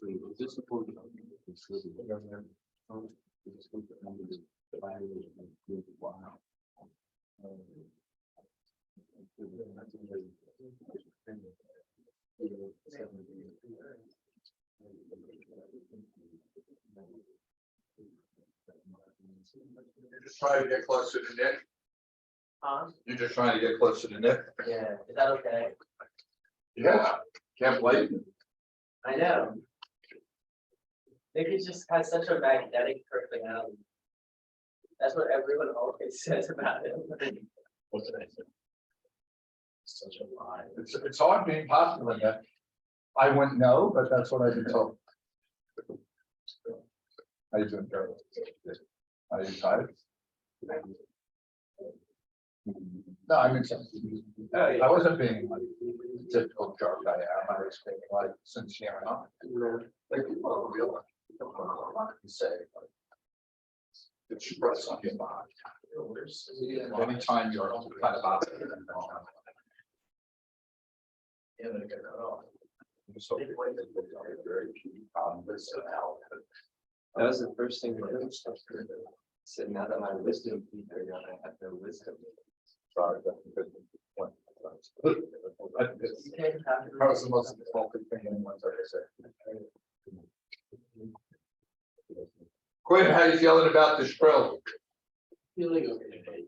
Is this supposed to wow. You're just trying to get closer to Nick. You're just trying to get closer to Nick. Yeah, is that okay? Yeah, can't blame you. I know. Nick just has such a magnetic personality. That's what everyone always says about him. What did I say? Such a lie. It's hard being popular, Nick. I wouldn't know, but that's what I've been told. How you doing, Carol? Are you tired? No, I mean, I wasn't being like typical jerk. I was being like sincere enough. Like people don't realize. Say. Express on your mind. Anytime you're kind of out. Yeah, they get that off. So That was the first thing we did. Said now that my wisdom teeth are gone, I have no wisdom. Sorry, that's a good point. That was the most important thing anyone's ever said. Quinn, how you feeling about the Sprill? Feeling okay.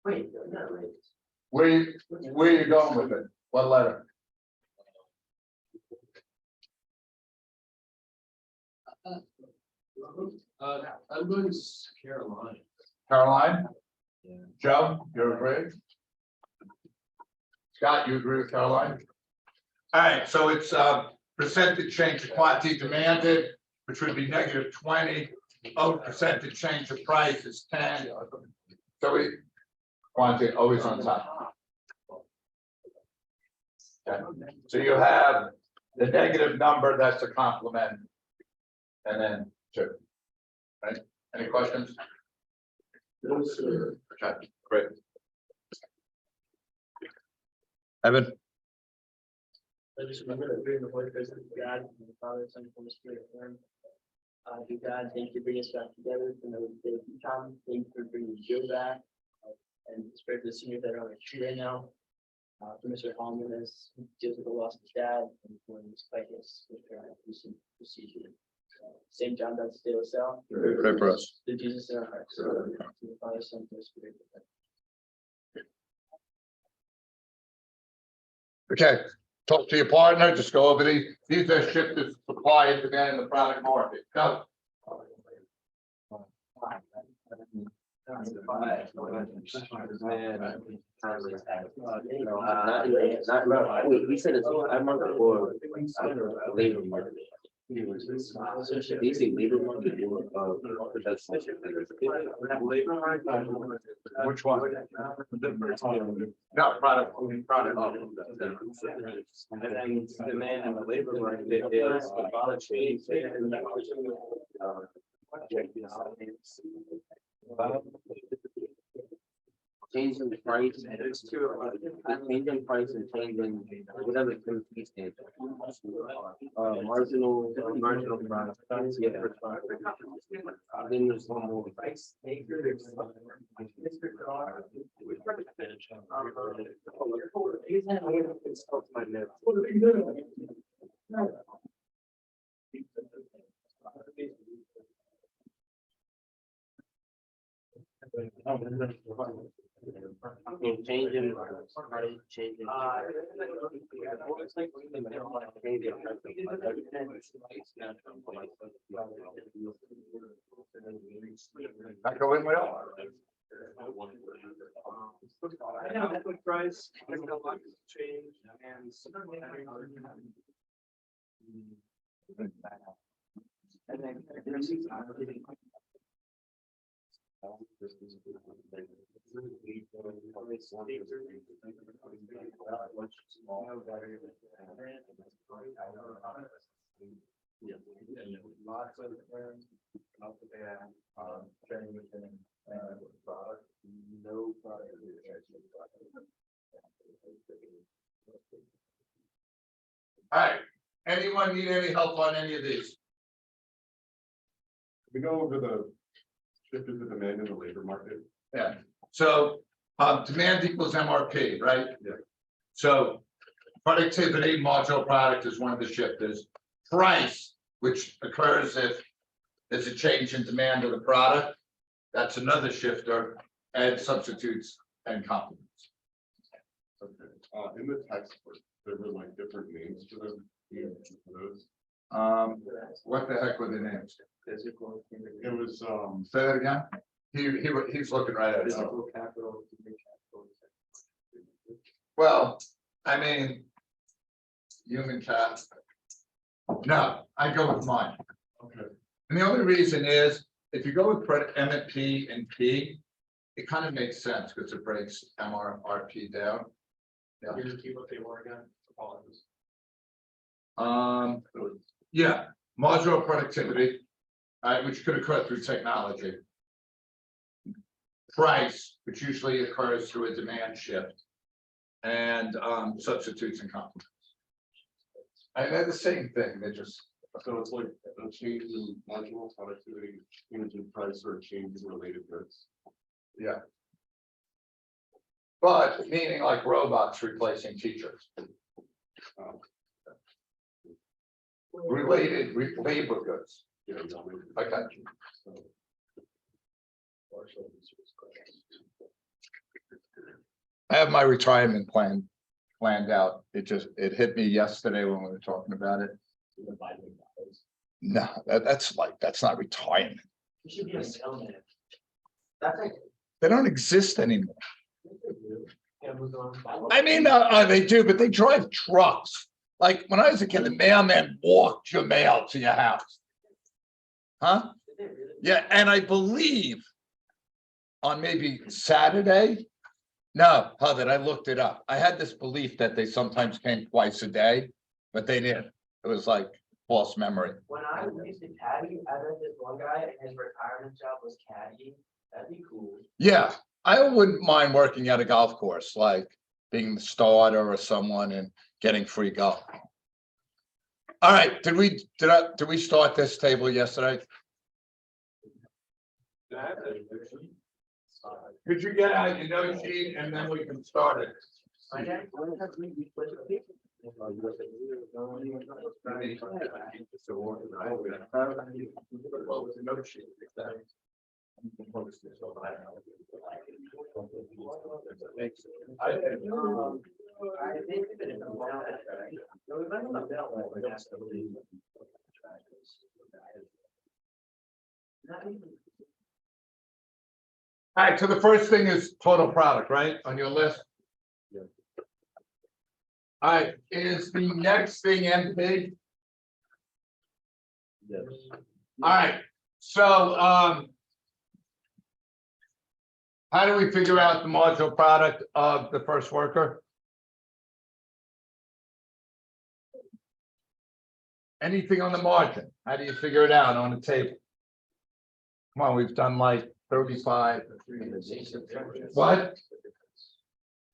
Wait, no, wait. Where you going with it? What letter? I'm going to Carolina. Caroline? Yeah. Joe, you agree? Scott, you agree with Caroline? All right, so it's percentage change of quantity demanded, which would be -20. Percentage change of price is 10. So we quantity always on top. Okay. So you have the negative number, that's a complement. And then 2. Right? Any questions? No, sir. Okay, great. Evan? I just remember that we're in the Holy Ghost of God, and the Father, Son, and Holy Spirit. To God, thank you for bringing us back together. For the day of Tom, thank you for bringing Joe back, and pray for the seniors that are on the tree right now. For Mr. Hallman as he deals with the loss of his dad, and for his quietness with their recent procedure. St. John God stay us out. Pray for us. To Jesus in our hearts. To the Father, Son, and Holy Spirit. Okay, talk to your partner, just go over these are shifted supply and demand in the product market. Go. We said it's I'm on for labor market. These things labor market. Which one? Not product. And then demand and the labor market is about change. Change in price, change in price and change in whatever the piece is. Marginal product. Yeah. Then there's one more price. Changing. I go in with all. I know that would price, there's a lot of change and. And then. Lots of training within product, no product. All right, Anyone need any help on any of these? We go over the shift in the demand in the labor market. Yeah, so, demand equals MRP, right? Yeah. So productivity, marginal product is one of the shifters. Price, which occurs if there's a change in demand of the product, that's another shifter, and substitutes and complements. Okay, in the textbook, there were like different names for them. For those. What the heck were the names? Physical. It was, Say that again? He's looking right at it. Physical capital. human capital. Well, I mean. Human cap. No, I go with mine. okay, And the only reason is, if you go with M and P and P, it kind of makes sense because it breaks MRP down. Yeah. Can you repeat what they were again? Apologies. Yeah, modular productivity, which could occur through technology. Price, which usually occurs through a demand shift. And substitutes and complements. And they're the same thing, they're just, so it's like a change in marginal productivity, change in price, or change in related goods. yeah. But meaning like robots replacing teachers, related labor goods. You know, Okay. I have my retirement plan planned out. It hit me yesterday when we were talking about it. No, that's not retirement. You should be a mailman. That's like. They don't exist anymore. Amazon. I mean, they do, but they drive trucks. Like when I was a kid, the mailman walked your mail to your house. Huh? Yeah, and I believe on maybe Saturday. No, Hubbard, I looked it up. I had this belief that they sometimes came twice a day, but they didn't. It was like false memory. When I used to caddy, I met this one guy and his retirement job was caddy. That'd be cool. Yeah, I wouldn't mind working at a golf course, like being the starter or someone and getting free golf. All right, did we start this table yesterday? Could you get out your note sheet and then we can start it? My dad, when have we split the paper? What was the note sheet? I think that it's a lot. No, we might not know that, but that's the lead. Not even. All right, so the first thing is total product, right, on your list? Yeah. All right, is the next thing MP? Yes. All right, so, how do we figure out the marginal product of the first worker? Anything on the margin, how do you figure it out on the table? Come on, we've done like 35. What?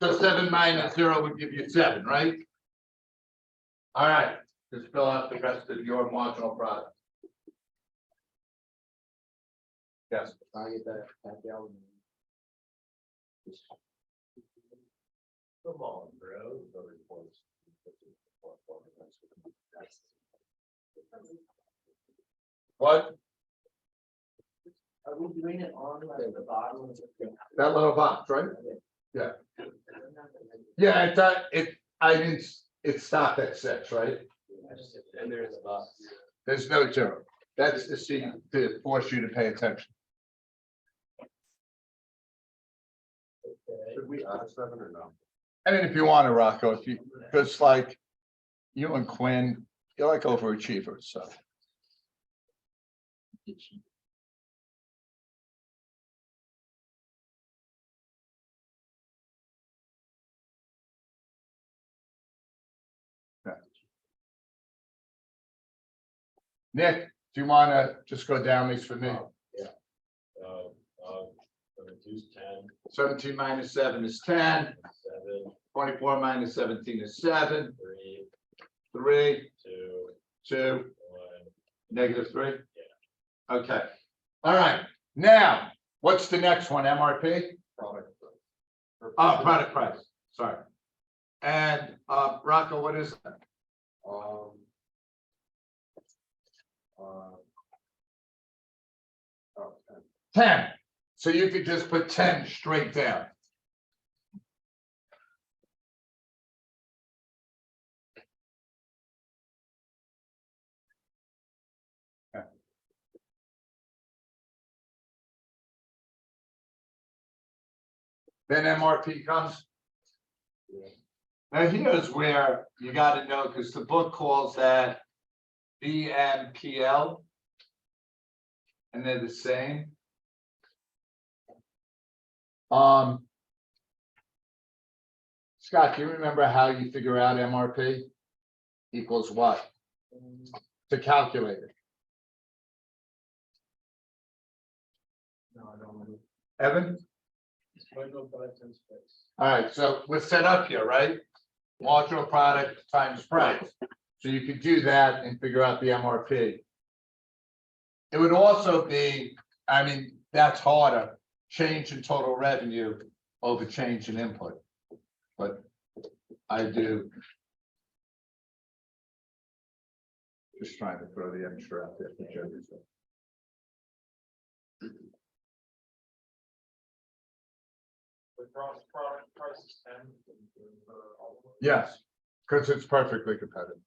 So 7 minus 0 would give you 7, right? All right, just fill out the rest of your marginal product. Yes. I get that. Come on, bro. What? Are we doing it on like the bottom of the? That little box, right? Yeah. Yeah, it stopped at 6, right? And there's a box. There's no 0. That's to see, to force you to pay attention. Should we add 7 or no? I mean, if you want to, Rocco, if you, because like you and Quinn, you're like overachievers, so. Nick, do you want to just go down these for me? Reduce 10, 17 minus 7 is 10. 7, 24 minus 17 is 7. 3, 3, 2, 2, -3? Okay, all right, now, what's the next one, MRP? Product. Oh, product price, sorry. And, Rocco, what is that? Um. Oh, 10, so you could just put 10 straight down. Then MRP comes. Now here's where you gotta know, because the book calls that BMPL. And they're the same. Scott, do you remember how you figure out MRP? Equals what? To calculate it. No, I don't know. Evan? Marginal product times price. All right, so we're set up here, right? Marginal product times price. So you could do that and figure out the MRP. It would also be, I mean, that's harder, change in total revenue over change in input. But I do. Just trying to throw the extra out there for judges. The product price is 10. Yes, because it's perfectly competitive.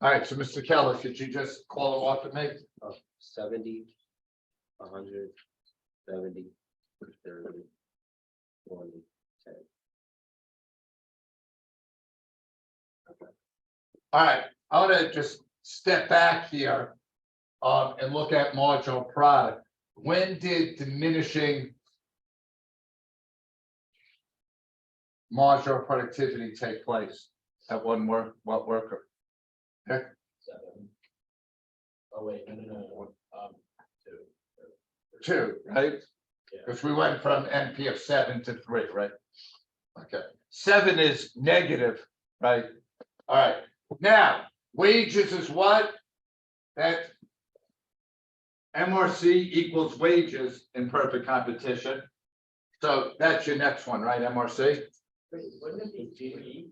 All right, so Mr. Keller, could you just call it off at me? 70, 100, 70, 30, 20, 10. All right, I want to just step back here. And look at marginal product. When did diminishing marginal productivity take place at what worker? Nick? 7. Oh, wait, no. 2, right? Yeah. Because we went from NP of 7 to 3, right? Okay, 7 is negative, right? All right, now wages is what? That MRC equals wages in perfect competition. So that's your next one, right? MRC? Wait, wouldn't it be GE?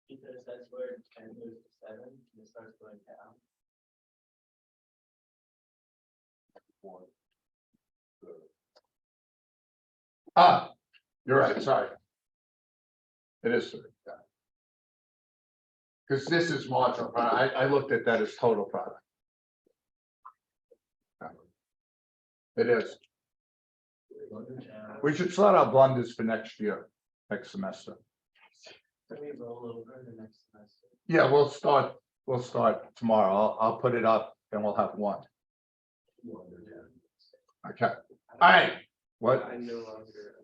Because that's where 10 goes to 7 and it starts going down. Ah, you're right, sorry. It is 3. Because this is marginal product. I looked at that as total product. It is. We should start our blunders for next year, next semester. Can we roll over the next semester? Yeah, we'll start tomorrow. I'll put it up and we'll have one. Okay, all right, what? I no longer,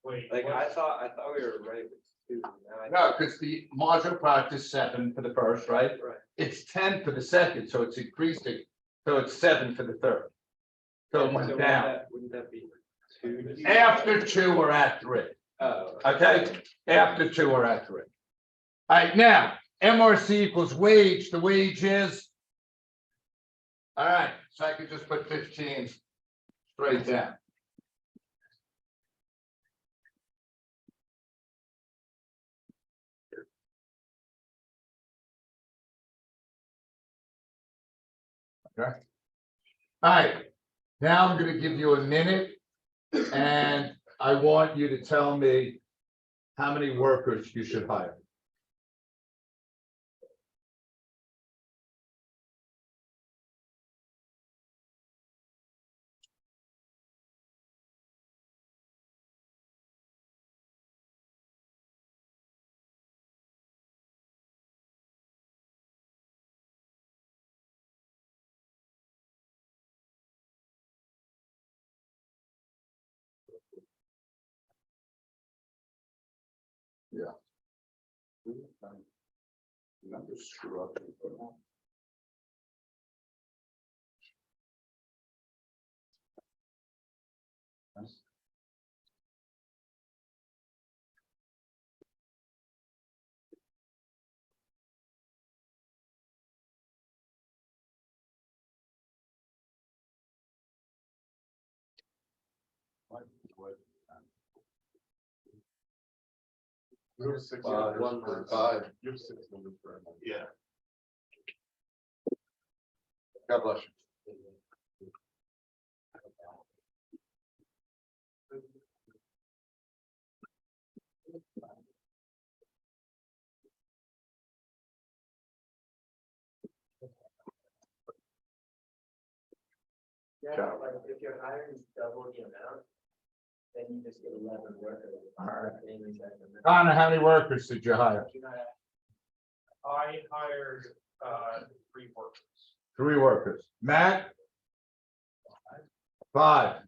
Wait. like, I thought we were right with 2. Now I- No, because the marginal product is 7 for the first, right? Right. It's 10 for the second, so it's increasing, so it's 7 for the third. So it went down. Wouldn't that be 2? After 2, we're at 3. Oh. Okay, after 2, we're at 3. All right, now, MRC equals wage, the wage is. All right, so I could just put 15 straight down. Okay. All right, now I'm gonna give you a minute. And I want you to tell me how many workers you should hire. Numbers screw up. split. You have 6 Five, numbers for- 5. You have 6 numbers for MRP. Yeah. God bless you. Yeah, like if you're hiring double the amount, then you just get 11 workers. Alright. Then you get them. Connor, how many workers did you hire? I hired 3 workers. 3 workers. Matt? 5.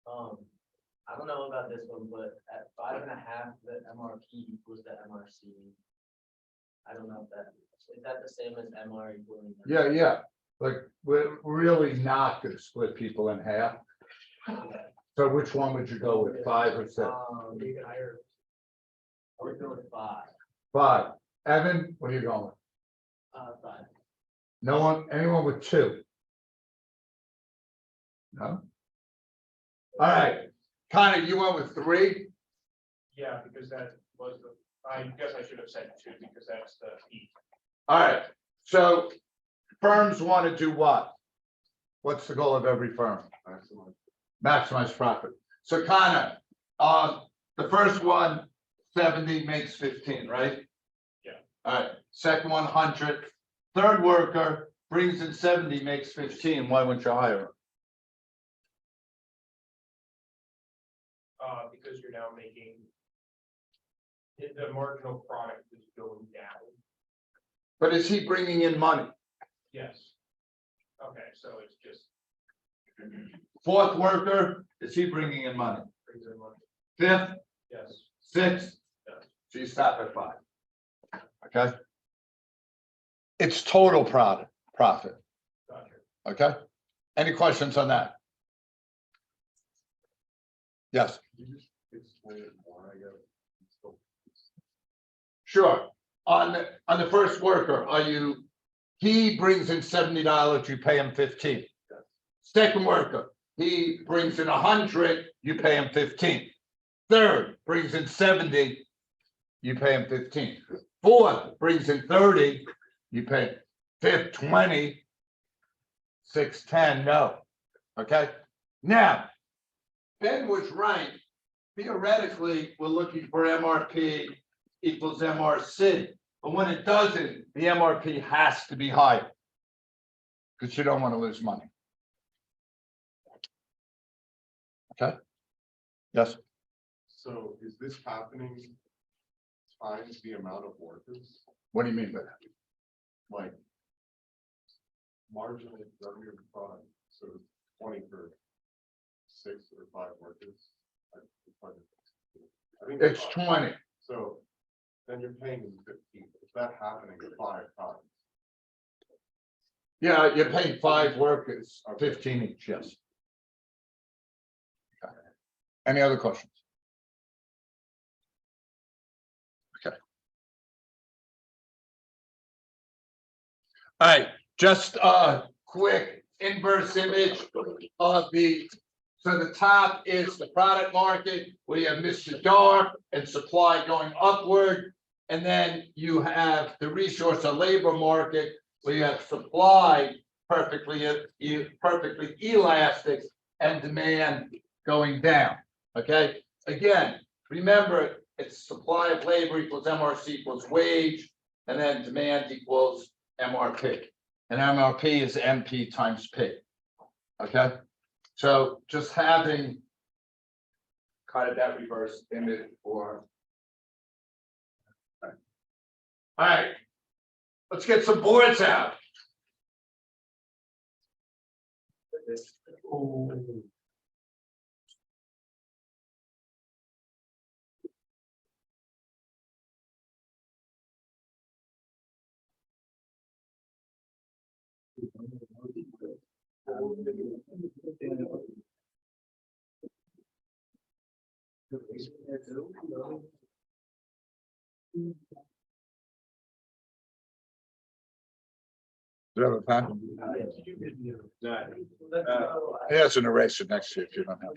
I don't know about this one, but at 5.5, the MRP equals the MRC. I don't know if that, is that the same as MR equaling? Yeah. But we're really not gonna split people in half. So which one would you go with, 5 or 6? You can hire. I would go with 5. 5. Evan, what are you going with? 5. No one, anyone with 2? No? All right, Connor, you went with 3? Yeah, because that was the, I guess I should have said 2 because that's the heat. All right, so firms want to do what? What's the goal of every firm? Maximum. Maximize profit. So Connor, the first one, 70 makes 15, right? Yeah. All right, second one, 100. Third worker brings in 70, makes 15. Why wouldn't you hire him? Because you're now making the marginal product is going down. But is he bringing in money? Yes. Okay, so it's just Fourth worker, is he bringing in money? brings in money. Fifth, Yes. sixth, Yes. so you stop at 5. Okay? It's total profit, Gotcha. okay? Any questions on that? Yes, Can you just explain it more, I guess? sure. On the first worker, he brings in $70, you pay him 15. Second worker, he brings in 100, you pay him 15. Third brings in 70, you pay him 15. Fourth brings in 30, you pay. Fifth, 20. 6, 10, no. Okay, now, Ben was right. Theoretically, we're looking for MRP equals MRC, but when it doesn't, the MRP has to be higher. Because you don't want to lose money. Okay? Yes, So is this happening times the amount of workers, what do you mean by that? like marginal revenue of product, so 20 for 6 or 5 workers? I think It's five. 20. So then you're paying them 15. Is that happening 5 times? Yeah, you're paying 5 workers, 15 each, yes. Okay. Any other questions? Okay. All right, just a quick inverse image of so the top is the product market, where you have Mr. Dark and supply going upward. And then you have the resource or labor market, where you have supply perfectly elastic and demand going down. Okay, again, remember, it's supply of labor equals MRC equals wage, and then demand equals MRP. And MRP is MP times P. Okay, so just having kind of that reverse image for. All right, let's get some boards out. you have a pen? Here's an eraser next to you if you don't have.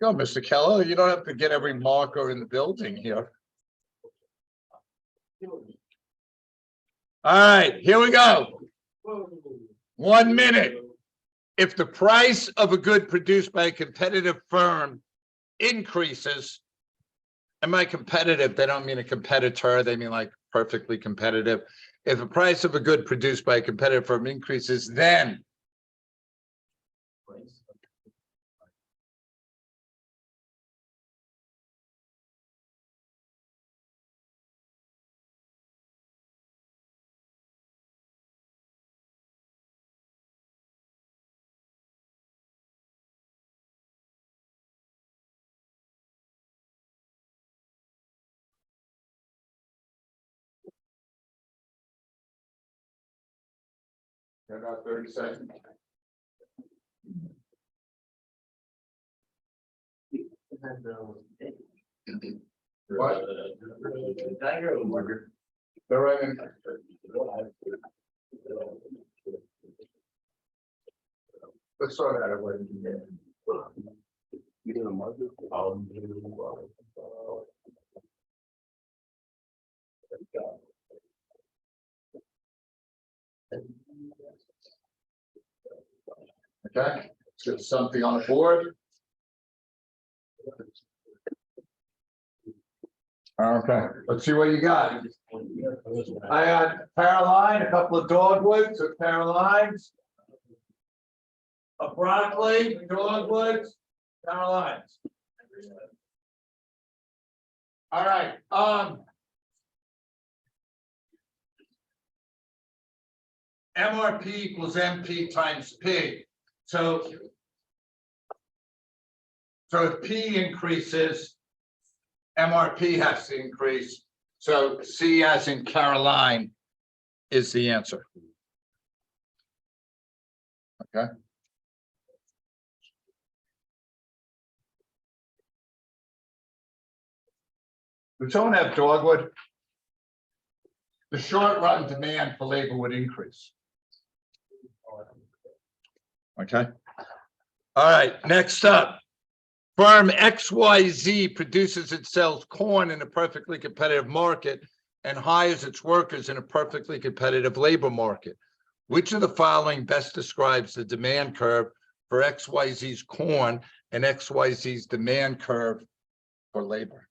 Go, Mr. Keller, you don't have to get every marker in the building here. All right, here we go. 1 minute. If the price of a good produced by a competitive firm increases, and by competitive, they don't mean a competitor, they mean like perfectly competitive. If the price of a good produced by a competitive firm increases, then about 30 seconds. What? They're right in. Let's sort that away. You doing a market? Okay, let's get something on the board. Okay, let's see what you got. I got Caroline, a couple of dogwoods, or Carolines. A broccoli, dogwoods, Carolines. All right, MRP equals MP times P. So if P increases, MRP has to increase. So C as in Caroline is the answer. Okay. Would someone have dogwood? The short run demand for labor would increase. Okay. All right, next up. Firm XYZ produces and sells corn in a perfectly competitive market and hires its workers in a perfectly competitive labor market. Which of the following best describes the demand curve for XYZ's corn and XYZ's demand curve for labor?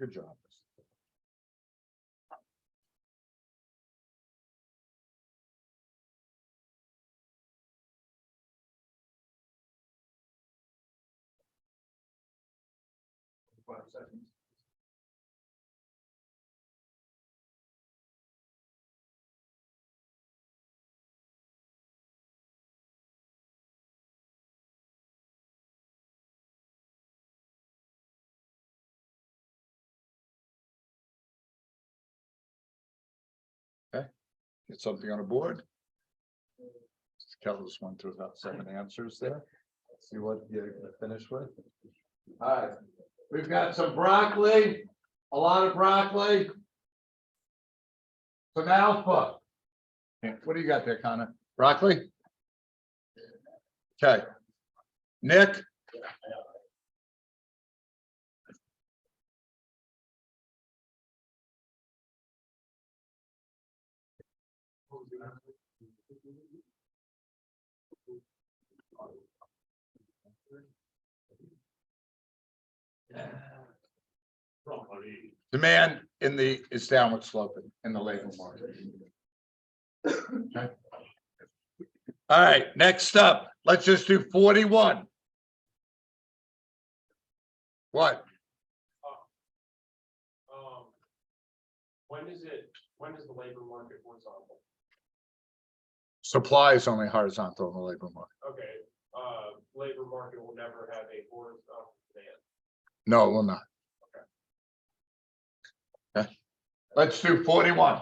Good job. Okay, get something on the board. Keller's went through about 7 answers there. See what you finish with. All right, we've got some broccoli, a lot of broccoli. Some alpha. What do you got there, Connor? Broccoli? Okay. Nick? Demand in the is downward sloping in the labor market. Okay. All right, next up, let's just do 41. What? When is the labor market horizontal? Supply is only horizontal in the labor market. Okay, labor market will never have a horizontal demand. No, it will not. Okay. Let's do 41.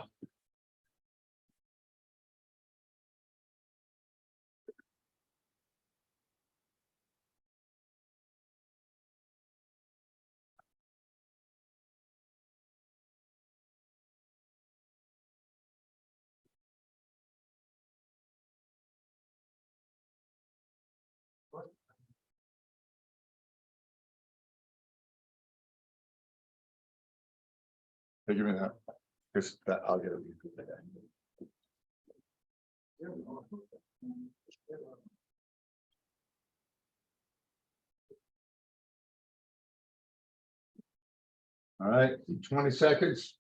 Hey, give me that. Here's that, I'll get it. All right, 20 seconds.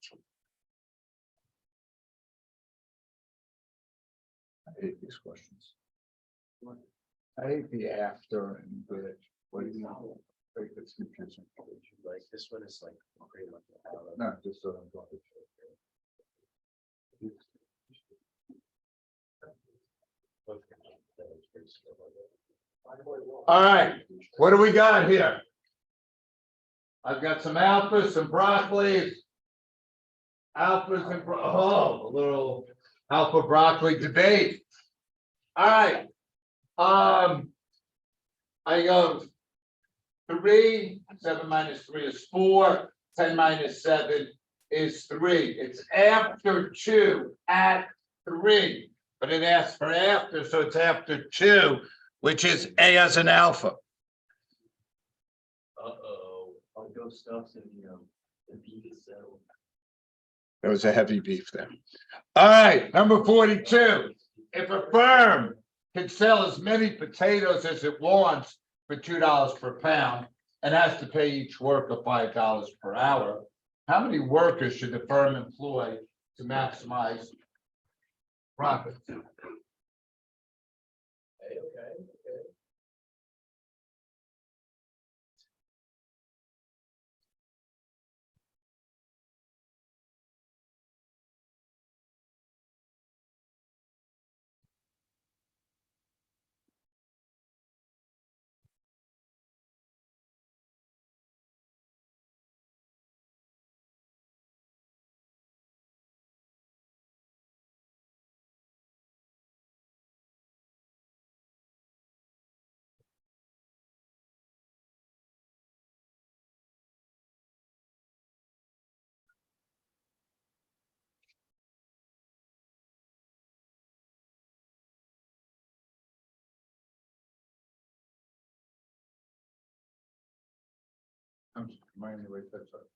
I hate these questions. I hate the after and the, what do you know? It's confusing. Like this one is like pretty much. No, just so I'm talking. All right, what do we got here? I've got some alphas, some broccolis. Alphas and a little alpha broccoli debate. All right. I go 3, 7 minus 3 is 4, 10 minus 7 is 3. It's after 2 at 3, but it asks for after, so it's after 2, which is A as an alpha. I'll go stuff and the beef is settled. There was a heavy beef there. All right, number 42. If a firm can sell as many potatoes as it wants for $2 per pound and has to pay each worker $5 per hour, how many workers should the firm employ to maximize profit? Okay. I'm just reminding you, that's up.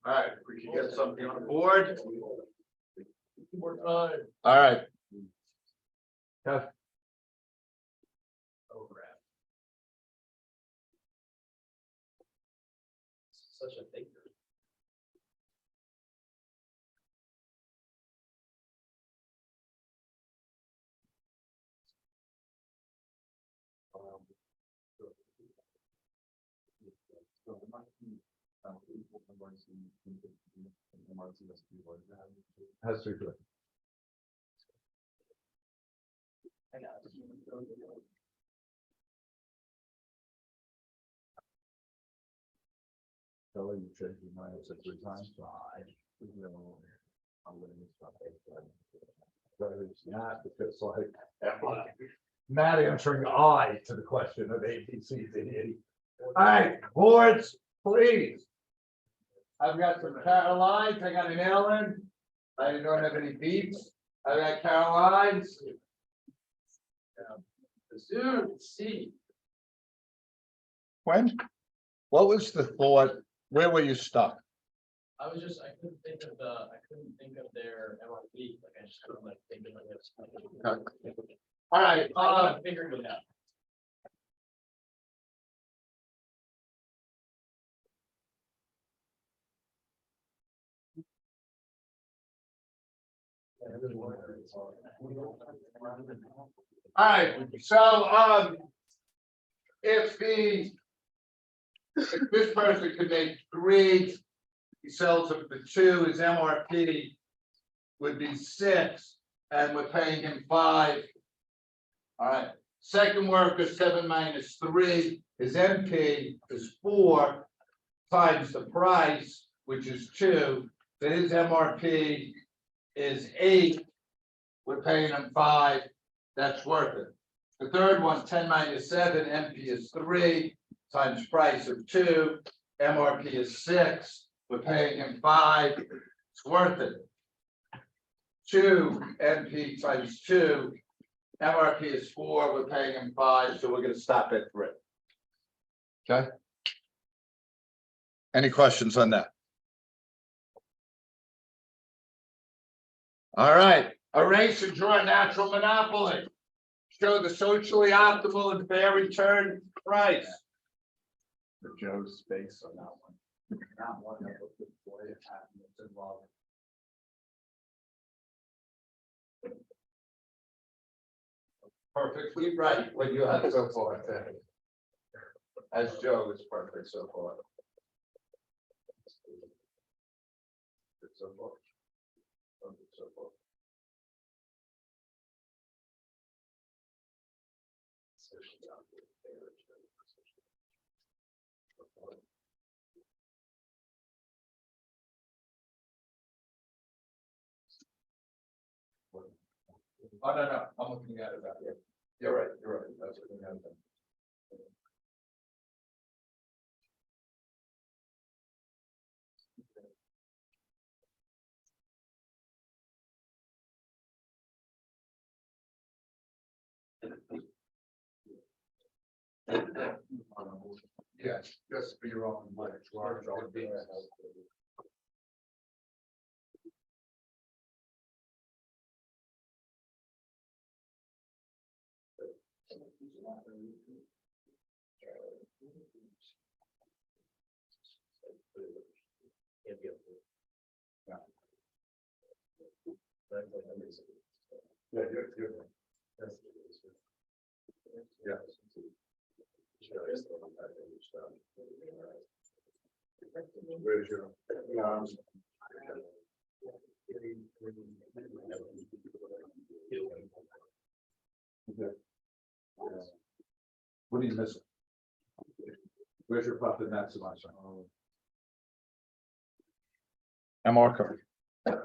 All right, we can get something on the board. More time. All right. Overrap. Such a thinker. Has to do it. I got it. Kelly, you changed your mind, it's 3 times. But it's not, because like, not answering I to the question of ABCs in any. All right, boards, please. I've got some Carolines, I got an Ellen. I don't have any beeps. I got Carolines. Soon, see. When? What was the thought? Where were you stuck? I couldn't think of their MRP, like I just couldn't like think of it. All right, I'm figuring it out. All right, so, if this person could make 3, he sells them for 2, his MRP would be 6, and we're paying him 5. All right, second worker, 7 minus 3, his MP is 4 times the price, which is 2, so his MRP is 8. We're paying him 5, that's worth it. The third one, 10 minus 7, MP is 3 times price of 2, MRP is 6, we're paying him 5, it's worth it. 2 MP times 2, MRP is 4, we're paying him 5, so we're gonna stop at 3. Okay? Any questions on that? All right, erase and draw natural monopoly. Show the socially optimal and fair return price. The Joe's space on that one. Not one that was the boy that's involved. Perfectly right, what you have so far, Ted. As Joe is perfect so far. So far. So far. Oh, no, I'm looking at it that way. You're right, that's what we have done. Yes, just for your own, like, large, all the. Yeah, you're. Yeah. Where's your? What are you missing? Where's your profit maximizer? MR card. Huh?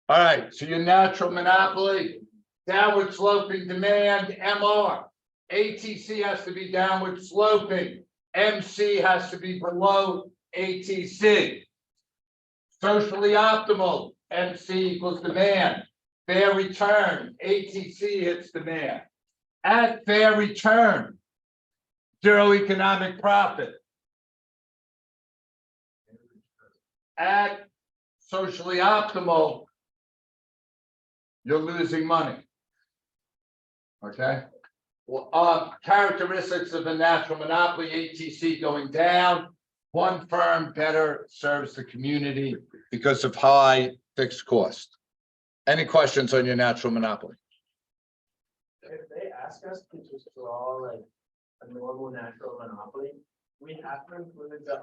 All right, so your natural monopoly, downward sloping demand, MR. ATC has to be downward sloping. MC has to be below ATC. Socially optimal, MC equals demand. Fair return, ATC hits demand. At fair return, 0 economic profit. At socially optimal, you're losing money. Okay? Well, characteristics of a natural monopoly, ATC going down. One firm better serves the community because of high fixed cost. Any questions on your natural monopoly? If they ask us to just draw like a normal natural monopoly, we have to include the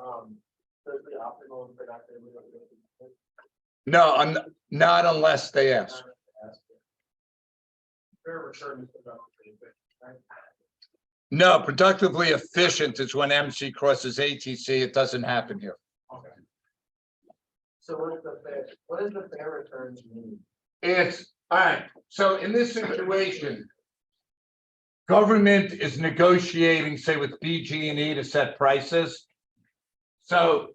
socially optimal and productive. No, not unless they ask. Fair return is productive, right? No, productively efficient is when MC crosses ATC. It doesn't happen here. Okay. So what does the fair returns mean? It's all right. So in this situation, government is negotiating, say, with BG&E to set prices. So,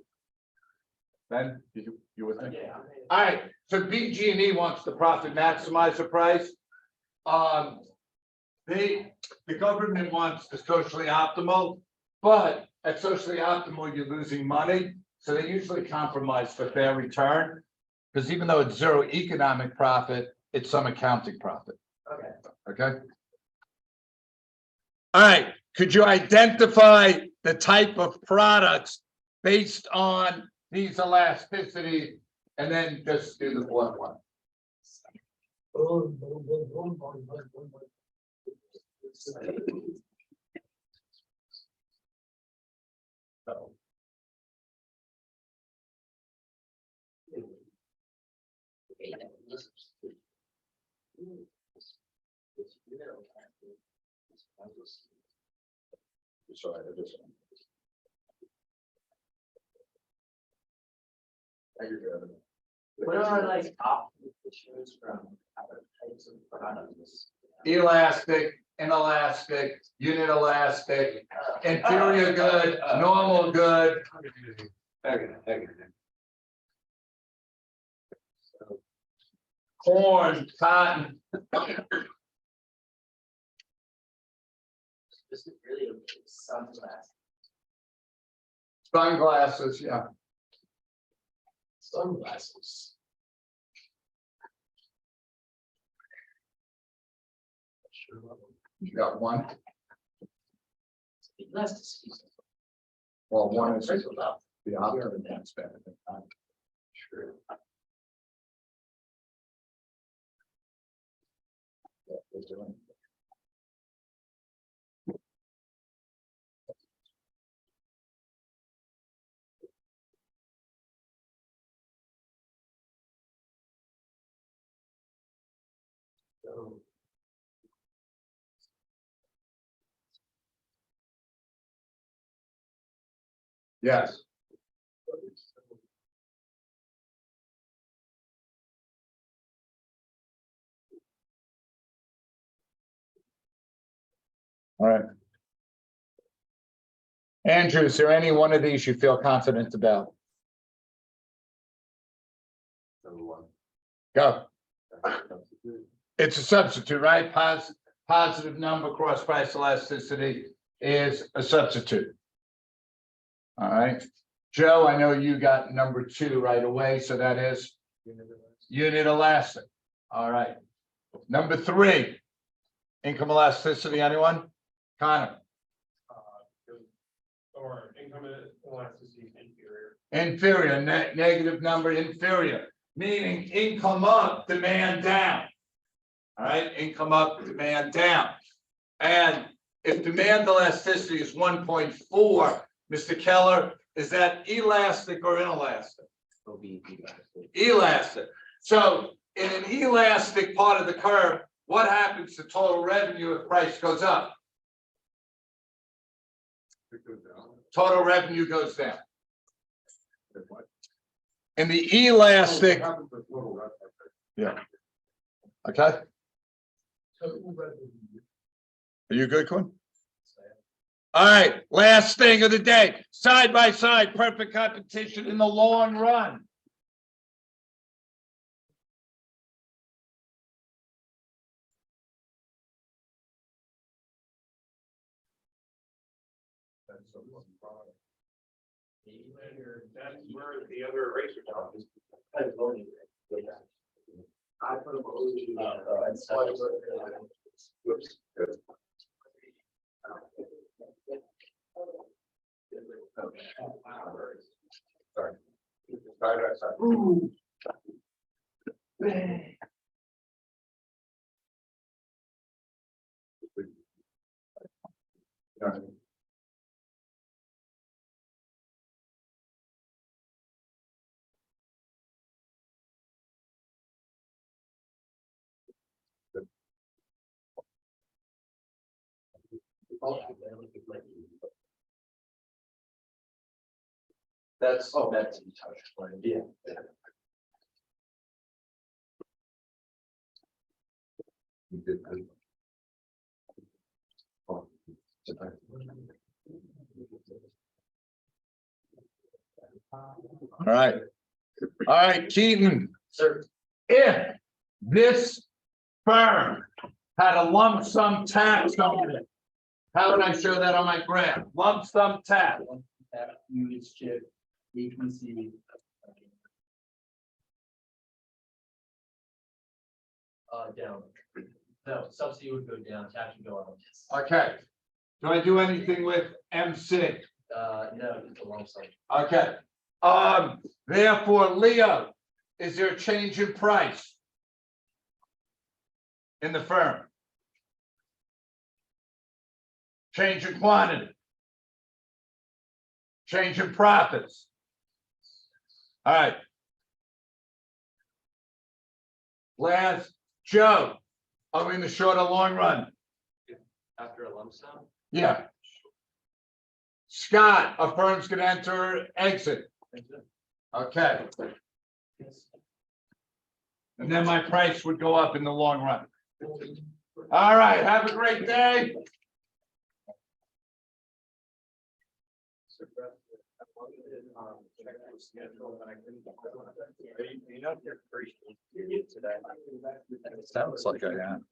Ben, you with me? Yeah. All right. So BG&E wants the profit maximizer price. The government wants the socially optimal, but at socially optimal, you're losing money. So they usually compromise for fair return, because even though it's 0 economic profit, it's some accounting profit. Okay. Okay. All right. Could you identify the type of products based on these elasticities? And then just do the blunt one. Sorry, I just. What are like options to choose from other types of products? Elastic, inelastic, unit elastic, inferior good, normal good. Corn, cotton, This is really a sunglass. sunglasses, yeah. Sunglasses. You got one. Elasticity. Well, one is Circle up. the opposite of that's better than none. True. What we're doing. Yes. All right. Andrew, is there any one of these you feel confident about? Go. It's a substitute, right? Positive number cross price elasticity is a substitute. All right, Joe, I know you got number 2 right away, so that is unit elastic. All right, number 3, income elasticity, anyone? Connor? Or income elasticity inferior. Inferior, negative number, inferior, meaning income up, demand down. All right, income up, demand down. And if demand elasticity is 1.4, Mr. Keller, is that elastic or inelastic? It'll be elastic. Elastic. So in an elastic part of the curve, what happens to total revenue if price goes up? Total revenue goes down. In the elastic, yeah. Okay. Are you good, Quinn? All right, last thing of the day, side by side, perfect competition in the long run. That's where the other eraser top is. I put them over. That's why Whoops. Sorry. Sorry. That's in touch. Yeah. All right, Keaton. Sir. If this firm had a lump sum tax on it, how would I show that on my graph? Lump sum tax. Units chip, APC. Down. No, subsidy would go down, tax would go up. Okay, Do I do anything with MC? No, it's a lump sum. Okay, therefore, Leo, is there a change in price? In the firm? Change in quantity? Change in profits? All right. Last, Joe, are we in the short or long run? After a lump sum? Yeah. Scott, a firm's gonna enter, exit. Okay. And then my price would go up in the long run. All right, have a great day. Sounds like I am.